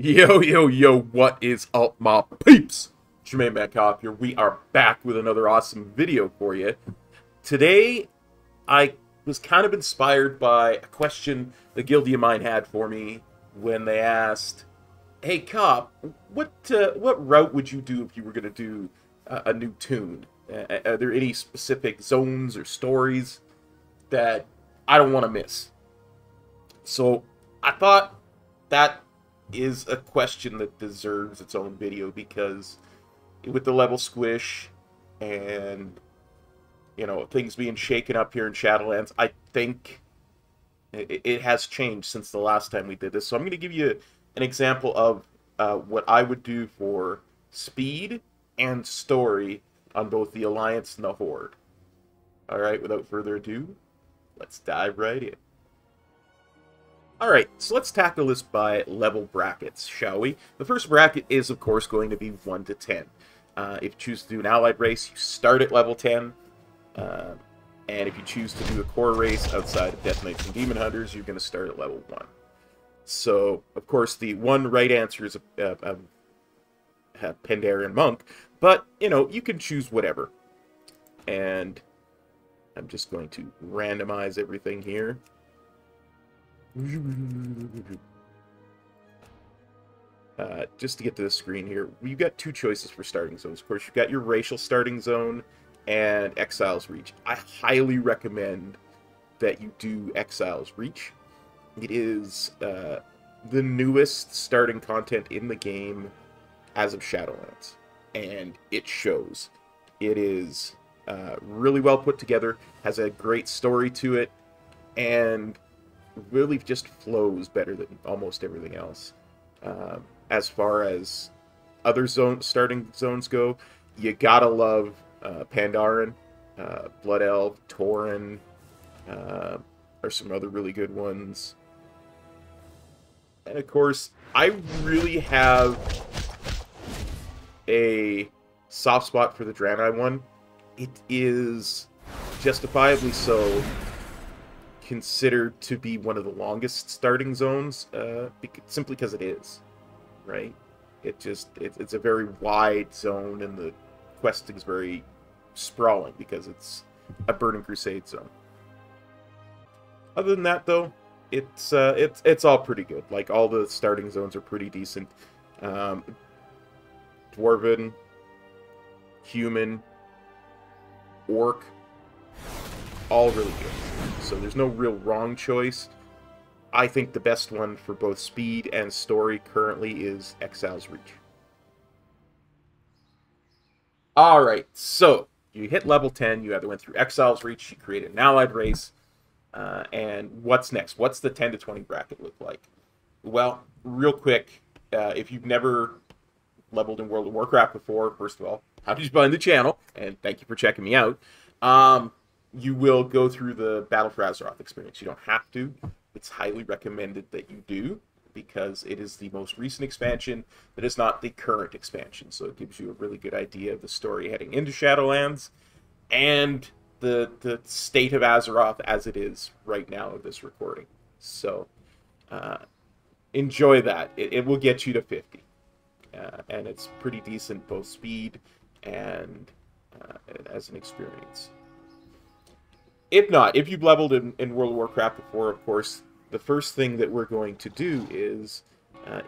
Yo, yo, yo, what is up, my peeps? Jermaine Bancroft here. We are back with another awesome video for you. Today, I was kind of inspired by a question the guildie of mine had for me when they asked, "Hey, Cop, what route would you do if you were going to do a new toon? Are there any specific zones or stories that I don't want to miss?" So, I thought that is a question that deserves its own video because with the level squish and things being shaken up here in Shadowlands, I think it has changed since the last time we did this. So I'm going to give you an example of what I would do for speed and story on both the Alliance and the Horde. Alright, without further ado, let's dive right in. Alright, so let's tackle this by level brackets, shall we? The first bracket is, of course, going to be 1 to 10. If you choose to do an allied race, you start at level 10. And if you choose to do a core race outside of Death Knights and Demon Hunters, you're going to start at level 1. So, of course, the one right answer is a Pandaren Monk, but, you can choose whatever. And I'm just going to randomize everything here. Just to get to the screen here, you've got two choices for starting zones. Of course, you've got your racial starting zone and Exile's Reach. I highly recommend that you do Exile's Reach. It is the newest starting content in the game as of Shadowlands, and it shows. It is really well put together, has a great story to it, and really just flows better than almost everything else. As far as other starting zones go, you gotta love Pandaren, Blood Elf, Tauren, are some other really good ones. And of course, I really have a soft spot for the Draenei one. It is justifiably so considered to be one of the longest starting zones, simply because it is, right? It's a very wide zone, and the questing is very sprawling because it's a Burning Crusade zone. Other than that, though, it's all pretty good. Like, all the starting zones are pretty decent. Dwarven, Human, Orc, all really good. So there's no real wrong choice. I think the best one for both speed and story currently is Exile's Reach. Alright, so you hit level 10, you either went through Exile's Reach, you created an allied race, and what's next? What's the 10 to 20 bracket look like? Well, real quick, if you've never leveled in World of Warcraft before, first of all, how did you find the channel? And thank you for checking me out. You will go through the Battle for Azeroth experience. You don't have to. It's highly recommended that you do, because it is the most recent expansion that is not the current expansion. So it gives you a really good idea of the story heading into Shadowlands and the state of Azeroth as it is right now of this recording. So enjoy that. It will get you to 50. And it's pretty decent, both speed and as an experience. If not, if you've leveled in World of Warcraft before, of course, the first thing that we're going to do is,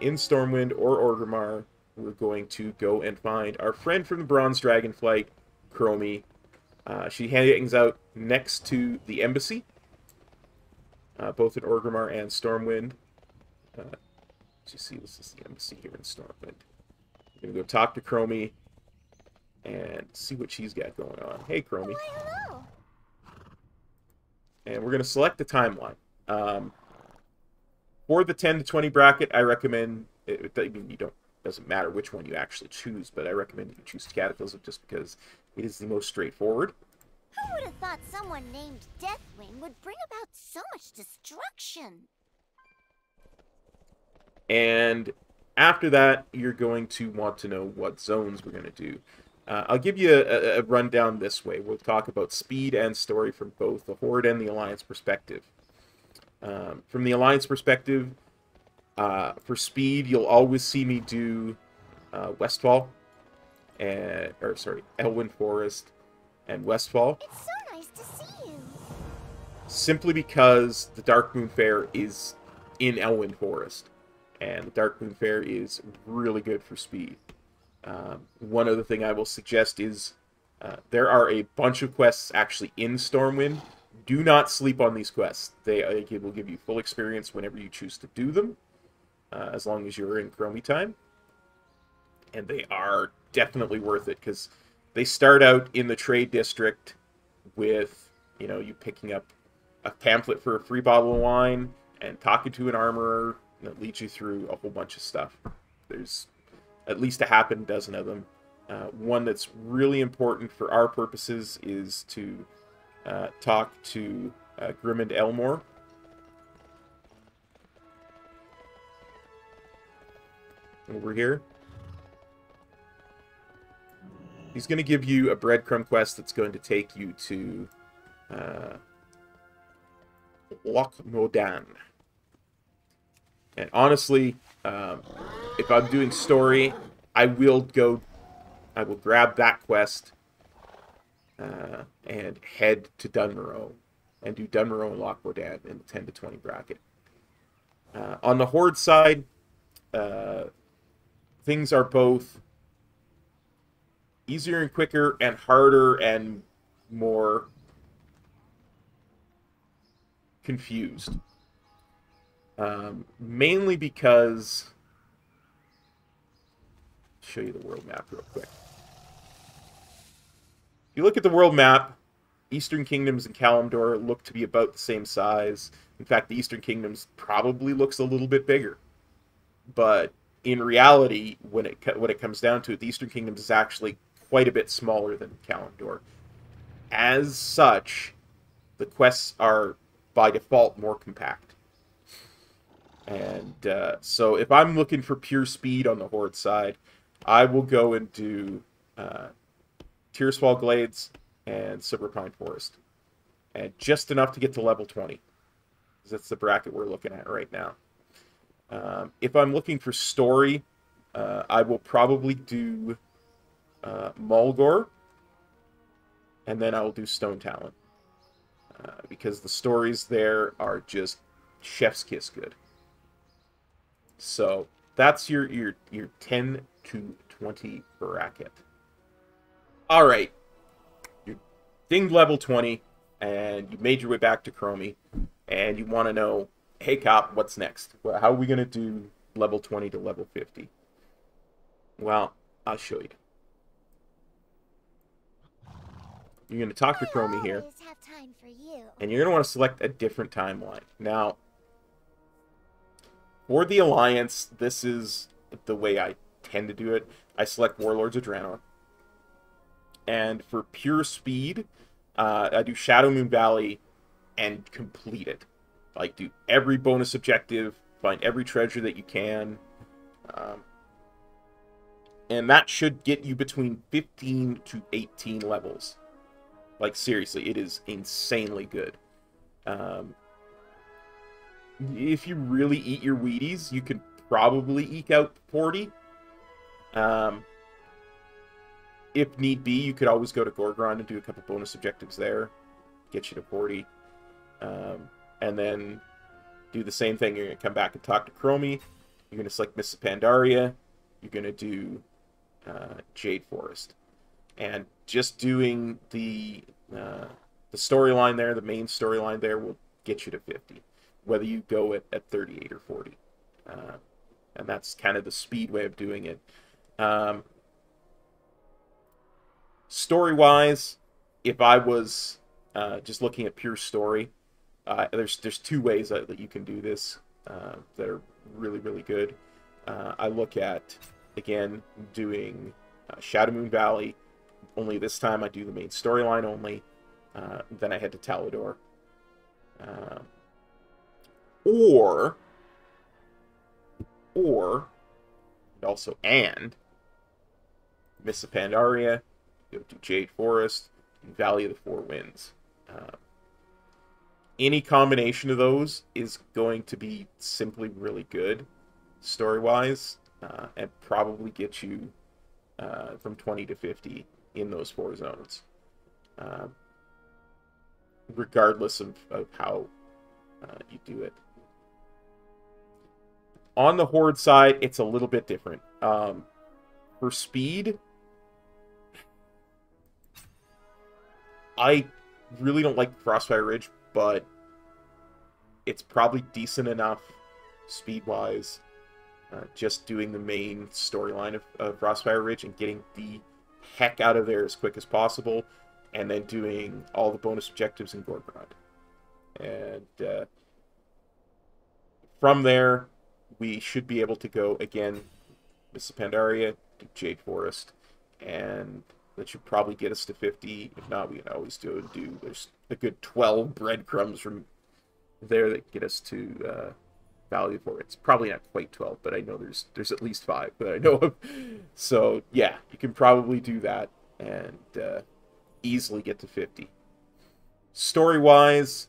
in Stormwind or Orgrimmar, we're going to go and find our friend from the Bronze Dragonflight, Chromie. She hangs out next to the embassy, both in Orgrimmar and Stormwind. As you see, this is the embassy here in Stormwind. We're going to go talk to Chromie and see what she's got going on. Hey, Chromie. Hello. And we're going to select the timeline. For the 10 to 20 bracket, I recommend, doesn't matter which one you actually choose, but I recommend you choose Cataclysm just because it is the most straightforward. Who would have thought someone named Deathwing would bring about so much destruction? And after that, you're going to want to know what zones we're going to do. I'll give you a rundown this way. We'll talk about speed and story from both the Horde and the Alliance perspective. From the Alliance perspective, For speed, you'll always see me do Westfall, Elwyn Forest and Westfall. It's so nice to see you. Simply because the Darkmoon Fair is in Elwyn Forest, and the Darkmoon Fair is really good for speed. One other thing I will suggest is there are a bunch of quests actually in Stormwind. Do not sleep on these quests. They will give you full experience whenever you choose to do them, as long as you're in Chromie time. And they are definitely worth it, because they start out in the trade district with, you picking up a pamphlet for a free bottle of wine and talking to an armorer that leads you through a whole bunch of stuff. There's at least a half dozen of them. One that's really important for our purposes is to talk to Grimond Elmore. Over here. He's going to give you a breadcrumb quest that's going to take you to Loch Modan. And honestly, if I'm doing story, I will grab that quest and head to Dunmerrow and do Dunmerrow and Loch Modan in the 10 to 20 bracket. On the Horde side, things are both easier and quicker and harder and more confused. Mainly because... I'll show you the world map real quick. If you look at the world map, Eastern Kingdoms and Kalimdor look to be about the same size. In fact, the Eastern Kingdoms probably looks a little bit bigger. But in reality, when it comes down to it, the Eastern Kingdoms is actually quite a bit smaller than Kalimdor. As such, the quests are, by default, more compact. And so if I'm looking for pure speed on the Horde side, I will go and do Tearsfall Glades and Silverpine Forest. And just enough to get to level 20. Because that's the bracket we're looking at right now. If I'm looking for story, I will probably do Mulgore, and then I will do Stone Talon, because the stories there are just chef's kiss good. So that's your 10 to 20 bracket. All right, you're dinged level 20, and you made your way back to Chromie, and you want to know, hey Cop, what's next? Well, how are we going to do level 20 to level 50? Well, I'll show you. You're going to talk to Chromie here, and you're going to want to select a different timeline. Now, for the Alliance, this is the way I tend to do it. I select Warlords of Draenor. And for pure speed, I do Shadowmoon Valley and complete it. Like, do every bonus objective, find every treasure that you can. And that should get you between 15 to 18 levels. Like, seriously, it is insanely good. If you really eat your Wheaties, you could probably eke out 40. If need be, you could always go to Gorgron and do a couple bonus objectives there. Get you to 40. And then do the same thing. You're going to come back and talk to Chromie. You're going to select Miss Pandaria. You're going to do Jade Forest. And just doing the storyline there, the main storyline there, will get you to 50. Whether you go at 38 or 40. And that's kind of the speed way of doing it. Story-wise, if I was just looking at pure story, there's two ways that you can do this that are really, really good. I look at, again, doing Shadowmoon Valley. Only this time I do the main storyline only. Then I head to Talador. Or Miss Pandaria, go to Jade Forest, and Valley of the Four Winds. Any combination of those is going to be simply really good. story-wise, and probably get you from 20 to 50 in those 4 zones, regardless of how you do it. On the Horde side, it's a little bit different. For speed, I really don't like Frostfire Ridge, but it's probably decent enough speed-wise. Just doing the main storyline of Frostfire Ridge and getting the heck out of there as quick as possible, and then doing all the bonus objectives in Gorgrond. And from there, we should be able to go again, Miss Pandaria, to Jade Forest, and that should probably get us to 50. If not, we can always there's a good 12 breadcrumbs from there that get us to Valley for it. It's probably not quite 12, but I know there's at least 5 that I know of. So yeah, you can probably do that and easily get to 50. Story-wise,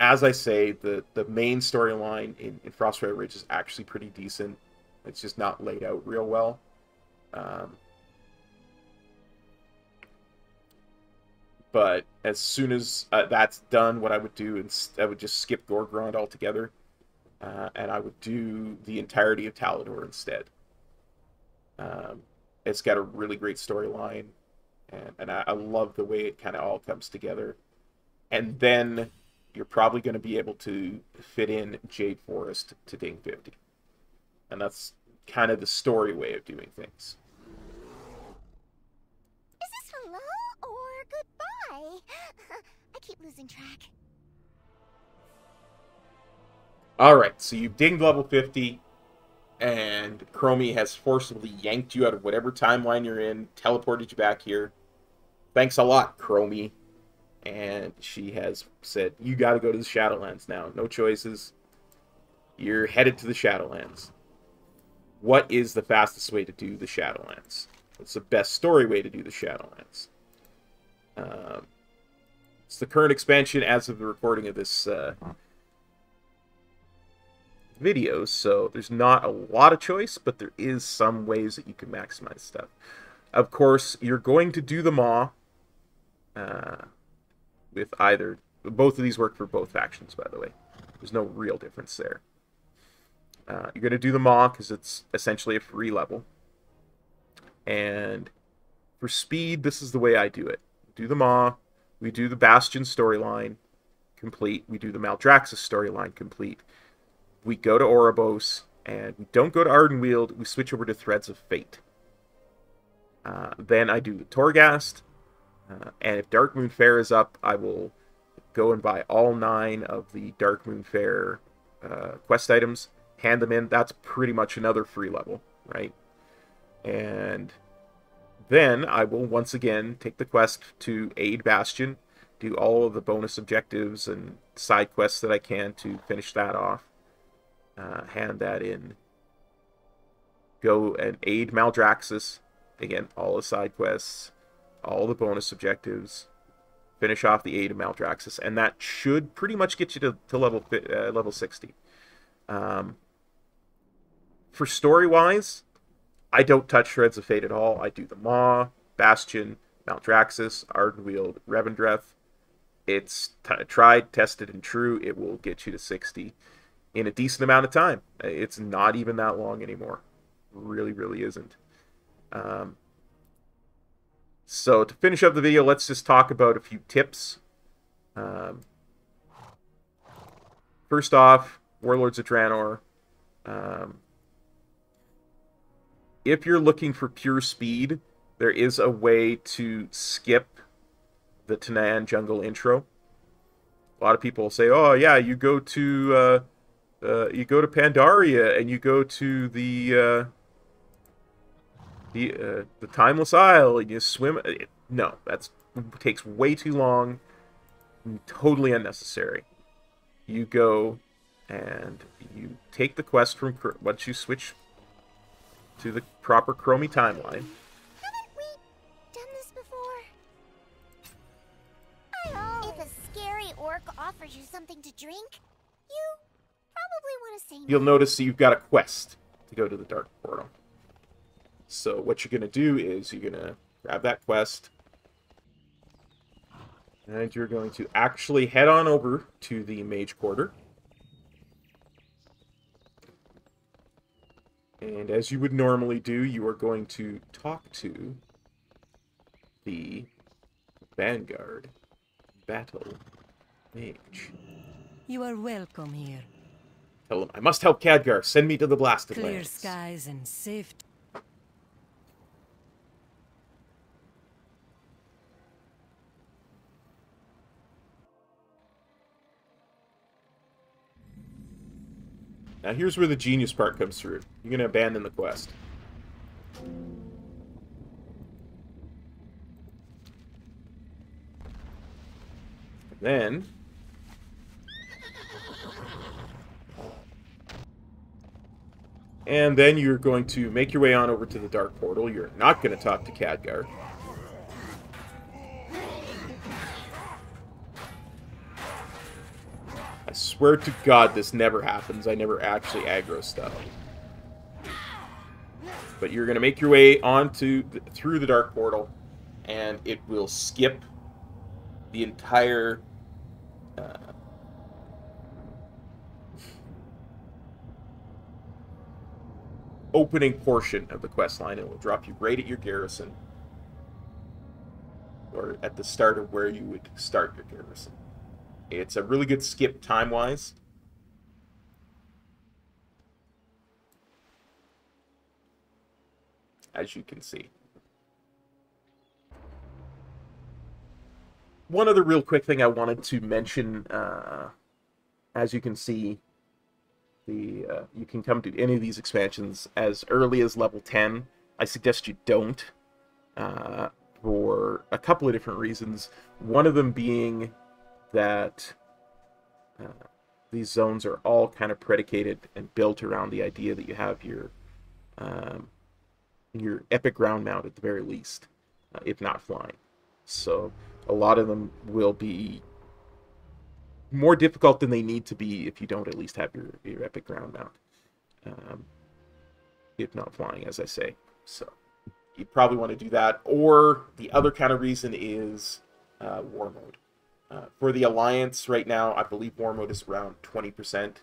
as I say, the main storyline in Frostfire Ridge is actually pretty decent. It's just not laid out real well. But as soon as that's done, what I would do is I would just skip Gorgrond altogether, and I would do the entirety of Talador instead. It's got a really great storyline, and I love the way it kind of all comes together. And then you're probably going to be able to fit in Jade Forest to Ding 50. And that's kind of the story way of doing things. Is this hello or goodbye? I keep losing track. Alright, so you've dinged level 50, and Chromie has forcibly yanked you out of whatever timeline you're in, teleported you back here. Thanks a lot, Chromie. And she has said, you gotta go to the Shadowlands now. No choices. You're headed to the Shadowlands. What is the fastest way to do the Shadowlands? What's the best story way to do the Shadowlands? It's the current expansion as of the recording of this video, so there's not a lot of choice, but there is some ways that you can maximize stuff. Of course, you're going to do the Maw with either... Both of these work for both factions, by the way. There's no real difference there. You're going to do the Maw because it's essentially a free level. And for speed, this is the way I do it. Do the Maw, we do the Bastion storyline complete, we do the Maldraxxus storyline complete. We go to Oribos, and we don't go to Ardenweald, we switch over to Threads of Fate. Then I do the Torghast, and if Darkmoon Faire is up, I will go and buy all 9 of the Darkmoon Faire quest items, hand them in. That's pretty much another free level, right? And then I will once again take the quest to aid Bastion, do all of the bonus objectives and side quests that I can to finish that off, hand that in, go and aid Maldraxxus, again, all the side quests, all the bonus objectives, finish off the aid of Maldraxxus, and that should pretty much get you to level 60. For story-wise, I don't touch Threads of Fate at all. I do the Maw, Bastion, Maldraxxus, Ardenweald, Revendreth. It's tried, tested, and true. It will get you to 60 in a decent amount of time. It's not even that long anymore. Really, really isn't. So to finish up the video, let's just talk about a few tips. First off, Warlords of Draenor. If you're looking for pure speed, there is a way to skip the Tanaan jungle intro. A lot of people will say, "Oh yeah, you go to Pandaria and you go to the Timeless Isle and you swim." No, that takes way too long. Totally unnecessary. You go and you take the quest from once you switch to the proper Chromie timeline. Haven't we done this before? I know. If a scary orc offers you something to drink, you probably want say you'll no. notice that you've got a quest to go to the Dark Portal. So what you're going to do is you're going to grab that quest, and you're going to actually head on over to the Mage Quarter. And as you would normally do, you are going to talk to the Vanguard Battle Mage. You are welcome here. Tell him, I must help Khadgar. Send me to the Blasted Clear Lands. skies and safety. Now here's where the genius part comes through. You're going to abandon the quest. And then you're going to make your way on over to the Dark Portal. You're not going to talk to Khadgar. I swear to God this never happens. I never actually aggro stuff. But you're going to make your way through the Dark Portal, and it will skip the entire opening portion of the quest line. It will drop you right at your garrison, or at the start of where you would start your garrison. It's a really good skip time-wise. As you can see. One other real quick thing I wanted to mention, as you can see, you can come to any of these expansions as early as level 10. I suggest you don't, for a couple of different reasons. One of them being that these zones are all kind of predicated and built around the idea that you have your epic ground mount at the very least, if not flying. So a lot of them will be more difficult than they need to be if you don't at least have your epic ground mount, if not flying, as I say. So you probably want to do that. Or the other kind of reason is war mode. For the Alliance right now, I believe war mode is around 20%.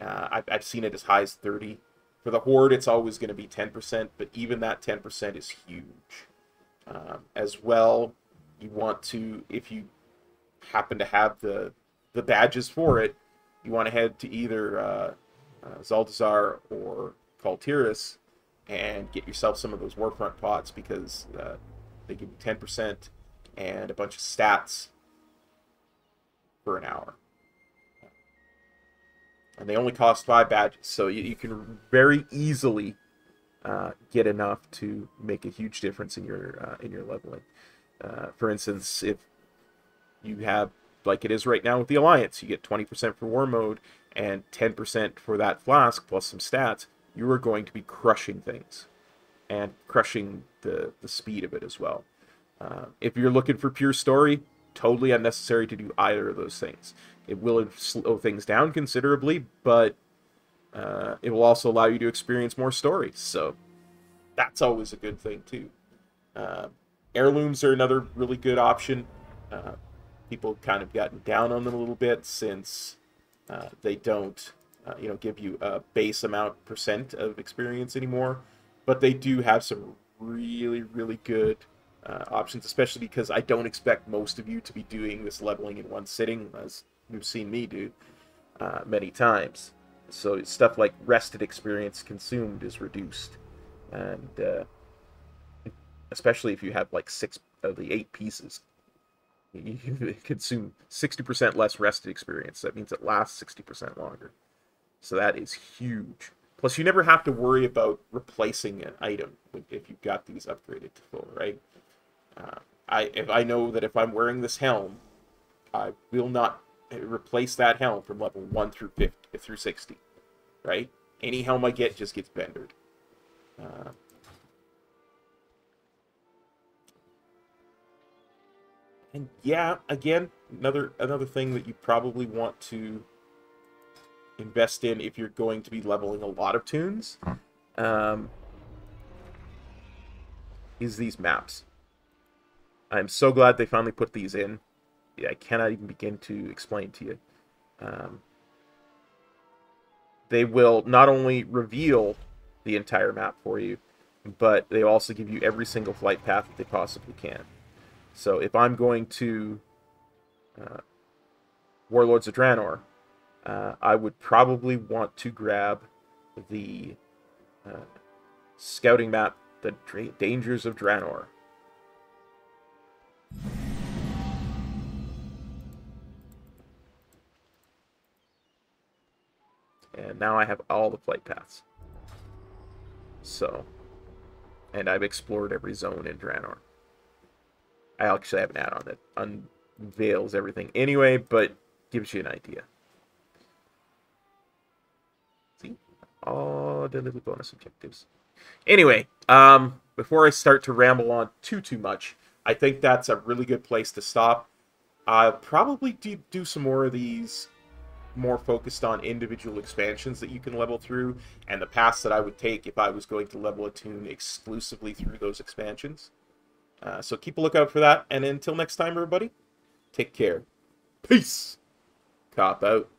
I've seen it as high as 30%. For the Horde, it's always going to be 10%, but even that 10% is huge. As well, you want to, if you happen to have the badges for it, you want to head to either Zaldazar or Kaltiris and get yourself some of those Warfront pots, because they give you 10% and a bunch of stats for an hour. And they only cost 5 badges, so you can very easily get enough to make a huge difference in your leveling. For instance, if you have, like it is right now with the Alliance, you get 20% for war mode and 10% for that flask plus some stats, you are going to be crushing things and crushing the speed of it as well. If you're looking for pure story, totally unnecessary to do either of those things. It will slow things down considerably, but it will also allow you to experience more stories. So that's always a good thing too. Heirlooms are another really good option. People have kind of gotten down on them a little bit since they don't give you a base amount % of experience anymore. But they do have some really, really good options, especially because I don't expect most of you to be doing this leveling in one sitting, as you've seen me do many times. So stuff like rested experience consumed is reduced, and especially if you have like 6 of the 8 pieces, you consume 60% less rested experience. That means it lasts 60% longer. So that is huge. Plus, you never have to worry about replacing an item if you've got these upgraded to full, right? If I know that if I'm wearing this helm, I will not replace that helm from level 1 through 60, right? Any helm I get just gets bendered. And yeah, again, another thing that you probably want to invest in if you're going to be leveling a lot of toons, is these maps. I'm so glad they finally put these in. Yeah, I cannot even begin to explain to you. They will not only reveal the entire map for you, but they also give you every single flight path that they possibly can. So if I'm going to Warlords of Draenor, I would probably want to grab the scouting map, the Dangers of Draenor. And now I have all the flight paths. So, and I've explored every zone in Draenor. I actually have an add-on that unveils everything anyway, but gives you an idea. See? All the little bonus objectives. Anyway, before I start to ramble on too much, I think that's a really good place to stop. I'll probably do some more of these more focused on individual expansions that you can level through, and the paths that I would take if I was going to level a toon exclusively through those expansions. So keep a lookout for that, and until next time, everybody, take care. Peace! Cop out.